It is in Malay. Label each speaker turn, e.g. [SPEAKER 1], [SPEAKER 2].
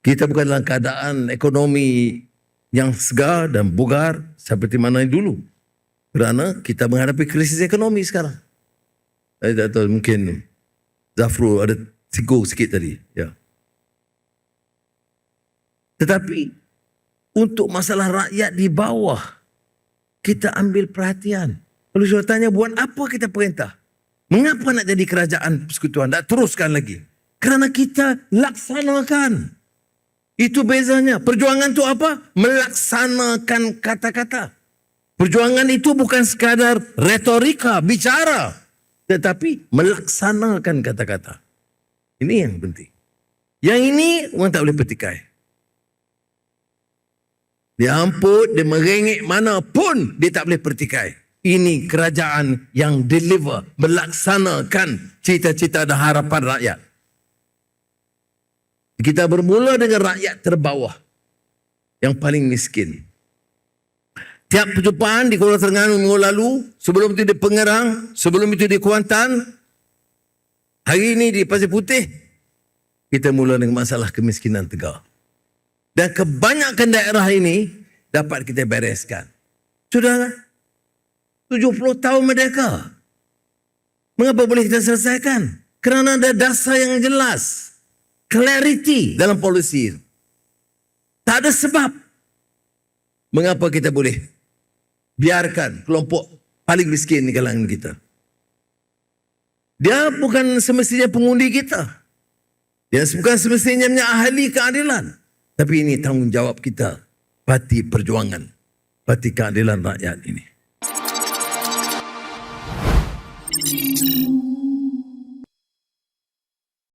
[SPEAKER 1] Kita bukan dalam keadaan ekonomi yang segar dan bugar seperti mana dulu. Kerana kita menghadapi krisis ekonomi sekarang. Saya tak tahu, mungkin Zafrul ada singgung sikit tadi. Ya. Tetapi untuk masalah rakyat di bawah, kita ambil perhatian. Kalau saya tanya, buat apa kita perintah? Mengapa nak jadi kerajaan persekutuan? Tak teruskan lagi. Kerana kita laksanakan. Itu bezanya. Perjuangan itu apa? Melaksanakan kata-kata. Perjuangan itu bukan sekadar retorika, bicara. Tetapi melaksanakan kata-kata. Ini yang penting. Yang ini orang tak boleh petikai. Dia amput, dia merengek mana pun dia tak boleh pertikai. Ini kerajaan yang deliver, melaksanakan cita-cita dan harapan rakyat. Kita bermula dengan rakyat terbawah, yang paling miskin. Tiap perjumpaan di Kuala Terengganu minggu lalu, sebelum itu di Pengerang, sebelum itu di Kuantan, hari ini di Pasir Putih, kita mula dengan masalah kemiskinan Tegar. Dan kebanyakan daerah ini dapat kita bereskan. Saudara, 70 tahun merdeka. Mengapa boleh kita selesaikan? Kerana ada dasar yang jelas. Clarity dalam polisi. Tak ada sebab. Mengapa kita boleh biarkan kelompok paling miskin di kalangan kita? Dia bukan semestinya pengundi kita. Dia bukan semestinya ahli keadilan. Tapi ini tanggungjawab kita. Parti Perjuangan. Parti Keadilan Rakyat ini.